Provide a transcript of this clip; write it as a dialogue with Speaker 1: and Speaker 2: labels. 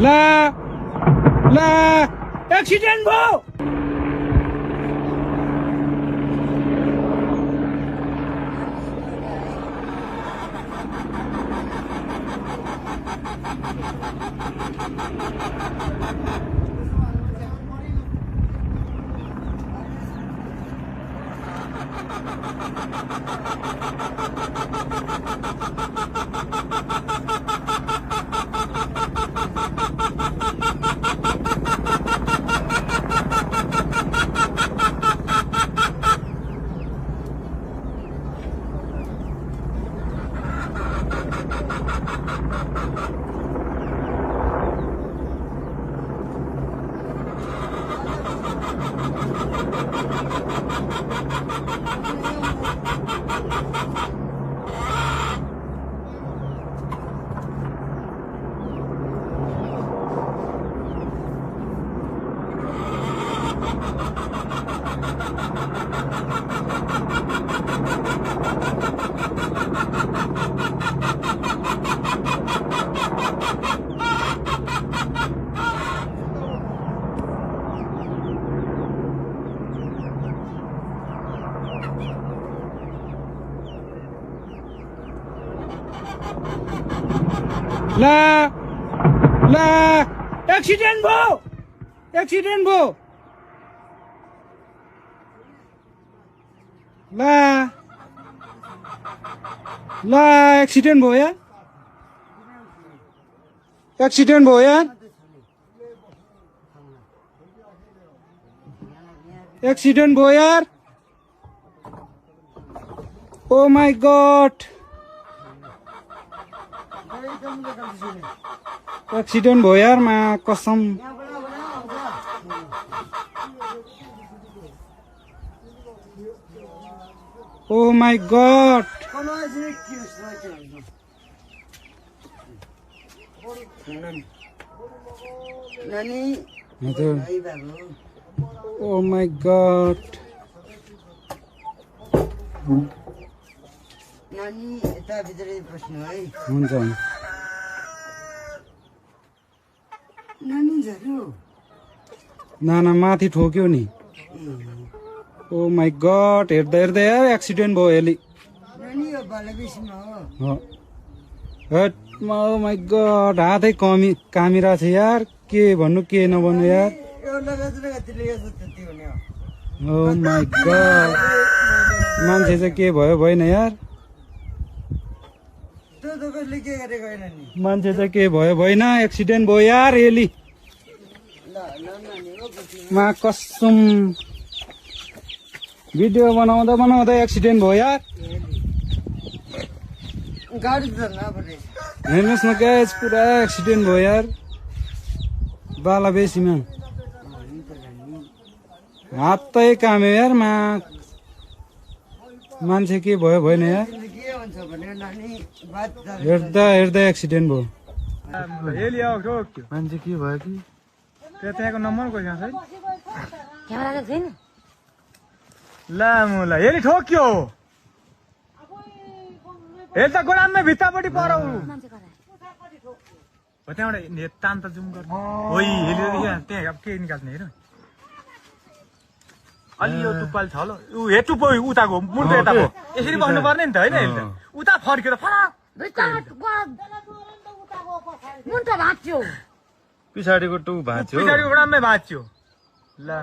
Speaker 1: ला ला एक्सिडेन्ट भयो। ला ला एक्सिडेन्ट भयो। एक्सिडेन्ट भयो। ला ला एक्सिडेन्ट भयो यार। एक्सिडेन्ट भयो यार। एक्सिडेन्ट भयो यार। ओ माय गॉड एक्सिडेन्ट भयो यार मा कसम। Oh my god oh my god
Speaker 2: नानी यता भित्रै बस्नु है।
Speaker 1: हुन्छ
Speaker 2: नानी झर्नु
Speaker 1: नाना माथि ठोक्यो नि। ओ माय गॉड हेर्दा हेर्दा यार एक्सिडेन्ट भयो यसले।
Speaker 2: नानी यो बालबेसीमा हो।
Speaker 1: हट ओ माय गॉड हातै कामिरहेको छ यार। के भन्नु के नभन्नु यार। ओ माय गॉड मान्छे चाहिँ के भयो भएन यार। मान्छे चाहिँ के भयो भएन एक्सिडेन्ट भयो यार यसले। मा कसम भिडियो बनाउँदा बनाउँदा एक्सिडेन्ट भयो यार। हेर्नुहोस् न गाइस पुरा एक्सिडेन्ट भयो यार बालाबेसीमा। हातै काम्यो यार मान्छे के भयो भएन यार। हेर्दा हेर्दा एक्सिडेन्ट भयो। मान्छे के भयो कि त्यहाँको नम्बर कोही छैन लामुला यसले ठोक्यो। हेर त गोडामै भित्तापट्टि परौ त्यहाँबाट तान त जुम गर्नु हो त्यहाँ अब के निकाल्ने हेर अलि यो टुप्पाल छ ल हे टुप्पो उताको मुन्टो यता भयो यसरी बस्नु पर्ने नि त होइन उता फर्क्यो त
Speaker 3: मुन्टो भाँच्यो
Speaker 1: पछाडिको टु भाँच्यो
Speaker 3: पछाडिको गोडामै भाँच्यो ला